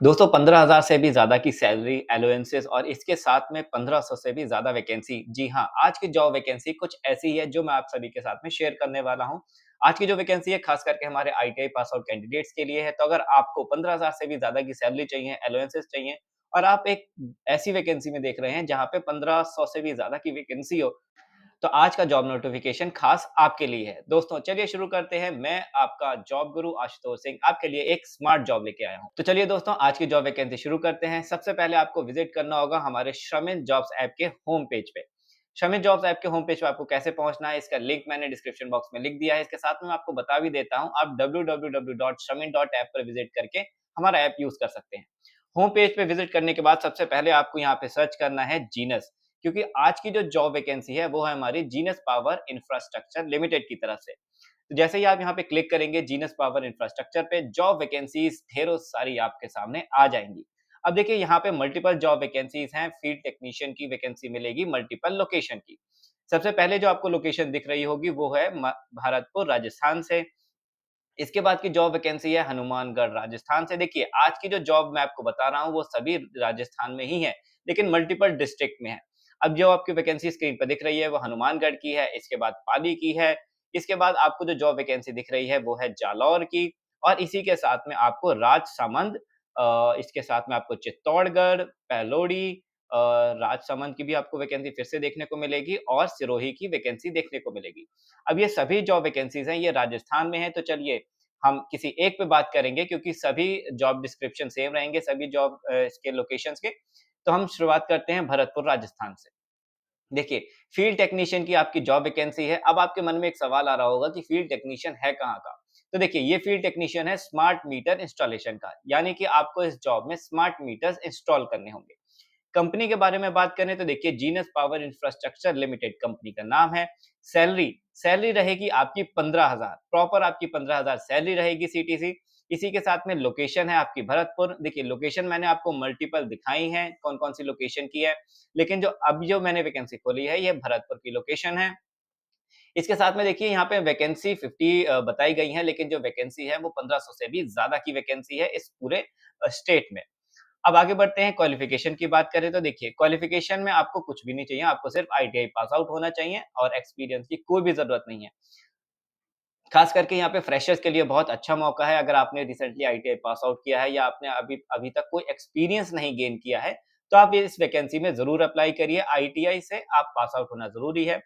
दोस्तों 15,000 से भी ज़्यादा की सैलरी, अलाउंसेस और इसके साथ में 1500 से भी ज़्यादा वैकेंसी। जी हाँ, आज की जॉब वैकेंसी कुछ ऐसी है जो मैं आप सभी के साथ में शेयर करने वाला हूँ। आज की जो वैकेंसी है ख़ास करके हमारे आईटीआई पास आउट कैंडिडेट्स के लिए है। तो अगर आपको 15,000 से भी ज़्यादा की सैलरी चाहिए, अलाउंसेस चाहिए और आप एक ऐसी वैकेंसी में देख रहे हैं जहाँ पे 1500 से भी ज़्यादा की वैकेंसी हो, तो आज का जॉब नोटिफिकेशन खास आपके लिए है। दोस्तों चलिए शुरू करते हैं। मैं आपका जॉब गुरु आशुतोष सिंह आपके लिए एक स्मार्ट जॉब लेके आया हूँ। तो चलिए दोस्तों आज की जॉब वैकेंसी शुरू करते हैं। सबसे पहले आपको विजिट करना होगा हमारे श्रमिक जॉब्स ऐप के होम पेज पे। श्रमिक जॉब्स ऐप के होम पेज पे आपको कैसे पहुंचना है इसका लिंक मैंने डिस्क्रिप्शन बॉक्स में लिख दिया है। इसके साथ में मैं आपको बता भी देता हूँ, आप www.shramin.app पर विजिट करके हमारा ऐप यूज कर सकते हैं। होम पेज पे विजिट करने के बाद सबसे पहले आपको यहाँ पे सर्च करना है जीनस, क्योंकि आज की जो जॉब वैकेंसी है वो है हमारी जीनस पावर इंफ्रास्ट्रक्चर लिमिटेड की तरफ से। तो जैसे ही आप यहाँ पे क्लिक करेंगे जीनस पावर इंफ्रास्ट्रक्चर पे, जॉब वैकेंसीज ढेरों सारी आपके सामने आ जाएंगी। अब देखिए यहाँ पे मल्टीपल जॉब वैकेंसीज हैं। फील्ड टेक्नीशियन की वैकेंसी मिलेगी मल्टीपल लोकेशन की। सबसे पहले जो आपको लोकेशन दिख रही होगी वो है भरतपुर राजस्थान से। इसके बाद की जॉब वैकेंसी है हनुमानगढ़ राजस्थान से। देखिए आज की जो जॉब मैं आपको बता रहा हूँ वो सभी राजस्थान में ही है, लेकिन मल्टीपल डिस्ट्रिक्ट में है। अब जो आपकी वैकेंसी स्क्रीन पर दिख रही है वो हनुमानगढ़ की है, इसके बाद पाली की है, इसके बाद आपको जो जॉब वैकेंसी दिख रही है वो है जालौर की, और इसी के साथ में आपको राजसमंद, इसके साथ में आपको चित्तौड़गढ़, पहलौड़ी, राजसमंद की भी आपको वैकेंसी फिर से देखने को मिलेगी और सिरोही की वैकेंसी देखने को मिलेगी। अब ये सभी जॉब वैकेंसीज हैं, ये राजस्थान में है। तो चलिए हम किसी एक पे बात करेंगे क्योंकि सभी जॉब डिस्क्रिप्शन सेम रहेंगे, सभी जॉब इसके लोकेशंस के। तो हम शुरुआत करते हैं भरतपुर राजस्थान से। देखिए, फील्ड टेक्नीशियन की आपकी जॉब वैकेंसी है। अब आपके मन में एक सवाल आ रहा होगा कि फील्ड टेक्नीशियन है कहाँ का? तो देखिए, ये फील्ड टेक्नीशियन है स्मार्ट मीटर इंस्टॉलेशन का, यानी कि आपको इस जॉब में स्मार्ट मीटर्स इंस्टॉल करने होंगे। कंपनी के बारे में बात करें तो देखिए genus power infrastructure limited company का नाम है। सैलरी सैलरी रहेगी आपकी 15,000, प्रॉपर आपकी 15,000 सैलरी रहेगी सीटीसी। इसी के साथ में लोकेशन है आपकी भरतपुर। देखिए लोकेशन मैंने आपको मल्टीपल दिखाई है कौन कौन सी लोकेशन की है, लेकिन जो मैंने वैकेंसी खोली है ये भरतपुर की लोकेशन है। इसके साथ में देखिए यहाँ पे वैकेंसी 50 बताई गई है, लेकिन जो वैकेंसी है वो 1500 से भी ज्यादा की वैकेंसी है इस पूरे स्टेट में। अब आगे बढ़ते हैं, क्वालिफिकेशन की बात करें तो देखिए क्वालिफिकेशन में आपको कुछ भी नहीं चाहिए, आपको सिर्फ आईटीआई पास आउट होना चाहिए और एक्सपीरियंस की कोई भी जरूरत नहीं है। खास करके यहाँ पे फ्रेशर्स के लिए बहुत अच्छा मौका है। अगर आपने रिसेंटली आईटीआई पास आउट किया है या आपने अभी अभी तक कोई एक्सपीरियंस नहीं गेन किया है, तो आप इस वैकेंसी में जरूर अप्लाई करिए। आईटीआई से आप पास आउट होना जरूरी है।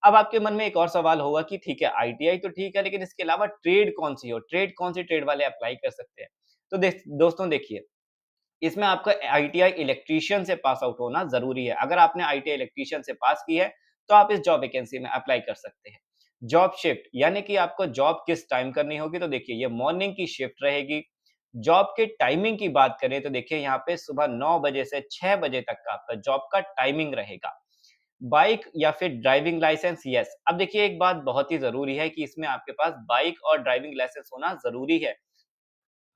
अब आपके मन में एक और सवाल होगा कि ठीक है आईटीआई तो ठीक है, लेकिन इसके अलावा ट्रेड कौन सी हो, ट्रेड कौन सी ट्रेड वाले अप्लाई कर सकते हैं? तो दोस्तों देखिए, इसमें आपका आईटीआई इलेक्ट्रीशियन से पास आउट होना ज़रूरी है। अगर आपने आईटीआई इलेक्ट्रीशियन से पास की है, तो आप इस जॉब वैकेंसी में अप्लाई कर सकते हैं। जॉब शिफ्ट यानी कि आपको जॉब किस टाइम करनी होगी, तो देखिए ये मॉर्निंग की शिफ्ट रहेगी। जॉब के टाइमिंग की बात करें तो देखिए यहाँ पे सुबह 9 बजे से 6 बजे तक का आपका जॉब का टाइमिंग रहेगा। बाइक या फिर ड्राइविंग लाइसेंस, यस। अब देखिए एक बात बहुत ही ज़रूरी है कि इसमें आपके पास बाइक और ड्राइविंग लाइसेंस होना ज़रूरी है।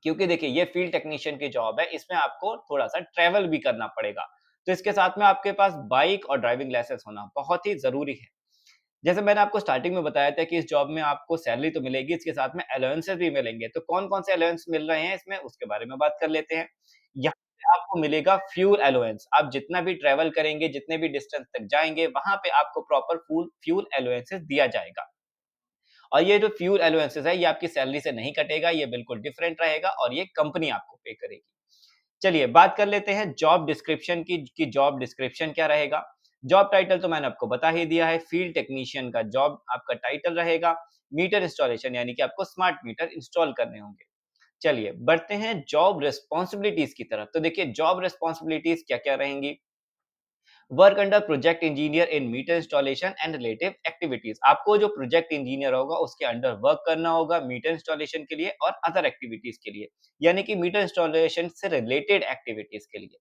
क्योंकि देखिए ये फील्ड टेक्नीशियन की जॉब है, इसमें आपको थोड़ा-सा ट्रैवल भी करना पड़ेगा। तो इसके साथ में आपके पास बाइक और ड्राइविंग लाइसेंस होना बहुत ही ज़रूरी है। जैसे मैंने आपको स्टार्टिंग में बताया था कि इस जॉब में आपको सैलरी तो मिलेगी, इसके साथ में अलाउंसेस भी मिलेंगे। तो कौन-कौन से अलाउंस मिल रहे हैं इसमें, उसके बारे में बात कर लेते हैं। यहाँ पे आपको मिलेगा फ्यूल अलाउंस। आप जितना भी ट्रैवल करेंगे, जितने भी डिस्टेंस तक जाएँगे, वहाँ पे आपको प्रॉपर फ्यूल अलाउंसेस दिया जाएगा। और ये जो फ्यूल अलाउंसेस है, ये आपकी सैलरी से नहीं कटेगा, ये बिल्कुल डिफरेंट रहेगा और ये कंपनी आपको पे करेगी। चलिए बात कर लेते हैं जॉब डिस्क्रिप्शन की कि जॉब डिस्क्रिप्शन क्या रहेगा। जॉब टाइटल तो मैंने आपको बता ही दिया है, फील्ड टेक्नीशियन का जॉब आपका टाइटल रहेगा। मीटर इंस्टॉलेशन यानी कि आपको स्मार्ट मीटर इंस्टॉल करने होंगे। चलिए बढ़ते हैं जॉब रिस्पॉन्सिबिलिटीज की तरफ। तो देखिए जॉब रिस्पॉन्सिबिलिटीज क्या-क्या रहेंगी। Work under project engineer in meter installation and relative activities. आपको जो प्रोजेक्ट इंजीनियर होगा उसके अंडर वर्क करना होगा मीटर इंस्टॉलेशन के लिए और अदर एक्टिविटीज के लिए, यानी कि मीटर इंस्टॉलेशन से रिलेटेड एक्टिविटीज के लिए।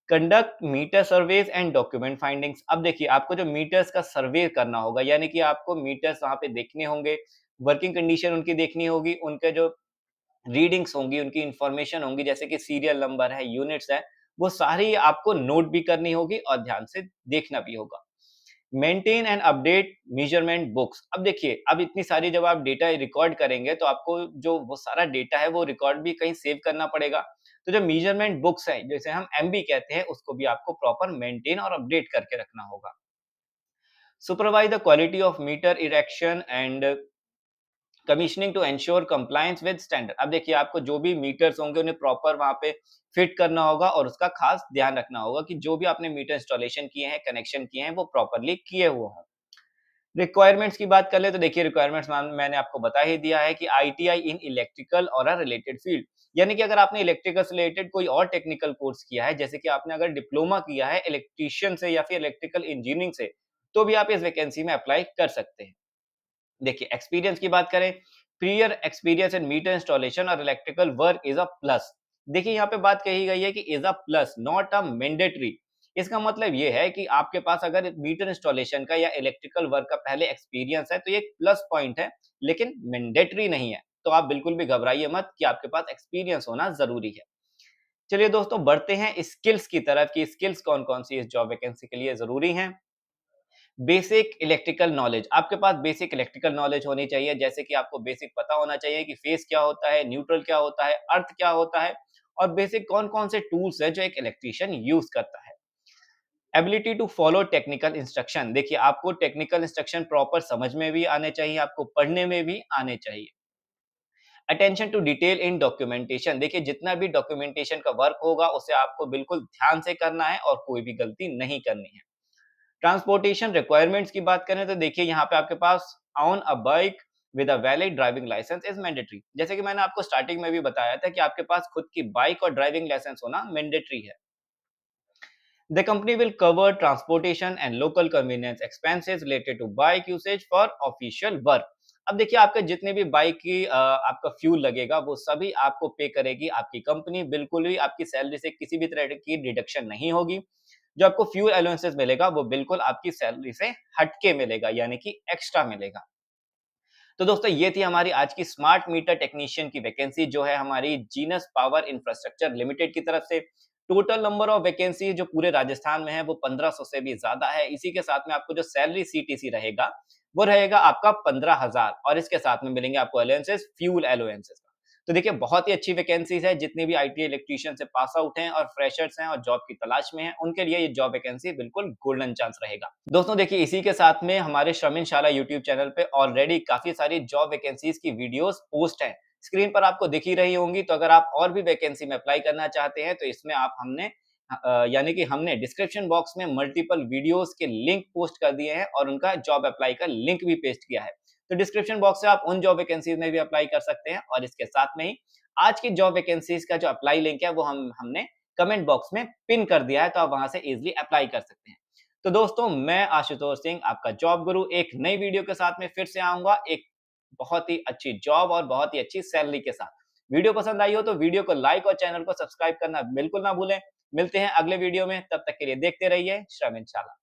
Conduct meter surveys and document findings. अब देखिए आपको जो मीटर्स का सर्वे करना होगा, यानी कि आपको मीटर्स वहां पे देखने होंगे, वर्किंग कंडीशन उनकी देखनी होगी, उनके जो रीडिंग्स होंगी, उनकी इन्फॉर्मेशन होंगी, जैसे कि सीरियल नंबर है, यूनिट्स है, वो सारी आपको नोट भी करनी होगी और ध्यान से देखना भी होगा। Maintain and update measurement books. अब देखिए, अब इतनी सारी जब आप डेटा रिकॉर्ड करेंगे, तो आपको जो वो सारा डेटा है, वो रिकॉर्ड भी कहीं सेव करना पड़ेगा। तो जो मेजरमेंट बुक्स हैं, जिसे हम एमबी कहते हैं, उसको भी आपको प्रॉपर मेंटेन और अपडेट करके रखना होगा। Supervise the quality of meter erection and commissioning to ensure compliance with standard. अब देखिए आपको जो भी मीटर्स होंगे उन्हें प्रॉपर वहाँ पे फिट करना होगा और उसका खास ध्यान रखना होगा कि जो भी आपने मीटर इंस्टॉलेशन किए हैं, कनेक्शन किए हैं, वो प्रॉपर्ली किए हुए हों। रिक्वायरमेंट्स की बात कर ले तो देखिए रिक्वायरमेंट्स मैंने आपको बता ही दिया है कि आईटीआई इन इलेक्ट्रिकल और अ रिलेटेड फील्ड, यानी कि अगर आपने इलेक्ट्रिकल से रिलेटेड कोई और टेक्निकल कोर्स किया है, जैसे कि आपने अगर डिप्लोमा किया है इलेक्ट्रिशियन से या फिर इलेक्ट्रिकल इंजीनियरिंग से, तो भी आप इस वैकेंसी में अप्लाई कर सकते हैं। देखिए एक्सपीरियंस की बात करें, prior experience in meter installation और electrical work is a plus. देखिए यहाँ पे बात कही गई है कि is a plus not a mandatory. इसका मतलब ये है कि आपके पास अगर मीटर इंस्टॉलेशन का या इलेक्ट्रिकल वर्क का पहले एक्सपीरियंस है तो ये एक प्लस पॉइंट है, लेकिन मैंडेटरी नहीं है। तो आप बिल्कुल भी घबराइए मत कि आपके पास एक्सपीरियंस होना जरूरी है। चलिए दोस्तों बढ़ते हैं स्किल्स की तरफ कि स्किल्स कौन कौन सी इस जॉब वैकेंसी के लिए जरूरी हैं। बेसिक इलेक्ट्रिकल नॉलेज, आपके पास बेसिक इलेक्ट्रिकल नॉलेज होनी चाहिए, जैसे कि आपको बेसिक पता होना चाहिए कि फेज क्या होता है, न्यूट्रल क्या होता है, अर्थ क्या होता है और बेसिक कौन-कौन से टूल्स हैं जो एक इलेक्ट्रीशियन यूज़ करता है। Ability to follow technical instruction, देखिए आपको टेक्निकल इंस्ट्रक्शन प्रॉपर समझ में भी आने चाहिए, आपको पढ़ने में भी आने चाहिए। Attention to detail in documentation, देखिए जितना भी डॉक्यूमेंटेशन का वर्क होगा उसे आपको बिल्कुल ध्यान से करना है और कोई भी गलती नहीं करनी है। ट्रांसपोर्टेशन रिक्वायरमेंट्स की बात करें तो देखिए यहाँ पे आपके पास on a bike with a valid driving licence is mandatory. जैसे कि मैंने आपको स्टार्टिंग में भी बताया था कि आपके पास खुद की बाइक और ड्राइविंग लाइसेंस होना मैंडेटरी है। The company will cover transportation and local conveyance expenses related to bike usage for official work. अब देखिए आपके जितने भी बाइक की आपका फ्यूल लगेगा वो सभी आपको पे करेगी आपकी कंपनी, बिल्कुल भी आपकी सैलरी से किसी भी तरह की डिडक्शन नहीं होगी। जो आपको फ्यूल अलाउंसेस मिलेगा वो बिल्कुल आपकी सैलरी से हटके मिलेगा, यानी कि एक्स्ट्रा मिलेगा। तो दोस्तों ये थी हमारी आज की स्मार्ट मीटर टेक्नीशियन की वैकेंसी जो है हमारी जीनस पावर इंफ्रास्ट्रक्चर लिमिटेड की तरफ से। टोटल नंबर ऑफ वैकेंसी जो पूरे राजस्थान में है वो 1500 से भी ज्यादा है। इसी के साथ में आपको जो सैलरी सीटीसी रहेगा वो रहेगा आपका 15,000 और इसके साथ में मिलेंगे आपको अलाउंसेस, फ्यूल अलाउंसेस। तो देखिए बहुत ही अच्छी वैकेंसीज है, जितने भी आईटी इलेक्ट्रीशियन से पास आउट हैं और फ्रेशर्स हैं और जॉब की तलाश में हैं, उनके लिए ये जॉब वैकेंसी बिल्कुल गोल्डन चांस रहेगा। दोस्तों देखिए इसी के साथ में हमारे श्रमिनशाला यूट्यूब चैनल पे ऑलरेडी काफी सारी जॉब वैकेंसीज की वीडियोस पोस्ट हैं। स्क्रीन पर आपको दिख ही रही होंगी, तो अगर आप और भी वैकेंसी में अप्लाई करना चाहते हैं तो इसमें आप यानी कि हमने डिस्क्रिप्शन बॉक्स में मल्टीपल वीडियोस के लिंक पोस्ट कर दिए हैं और उनका जॉब अप्लाई का लिंक भी पेस्ट किया है। तो डिस्क्रिप्शन बॉक्स से आप उन जॉब वैकेंसीज में भी अप्लाई कर सकते हैं और इसके साथ में ही आज की जॉब वैकेंसीज का जो अप्लाई लिंक है वो हमने कमेंट बॉक्स में पिन कर दिया है, तो आप वहां से इजिली अप्लाई कर सकते हैं। तो दोस्तों मैं आशुतोष सिंह आपका जॉब गुरु एक नई वीडियो के साथ में फिर से आऊंगा, एक बहुत ही अच्छी जॉब और बहुत ही अच्छी सैलरी के साथ। वीडियो पसंद आई हो तो वीडियो को लाइक और चैनल को सब्सक्राइब करना बिल्कुल ना भूलें। मिलते हैं अगले वीडियो में, तब तक के लिए देखते रहिए श्रमिनशाला।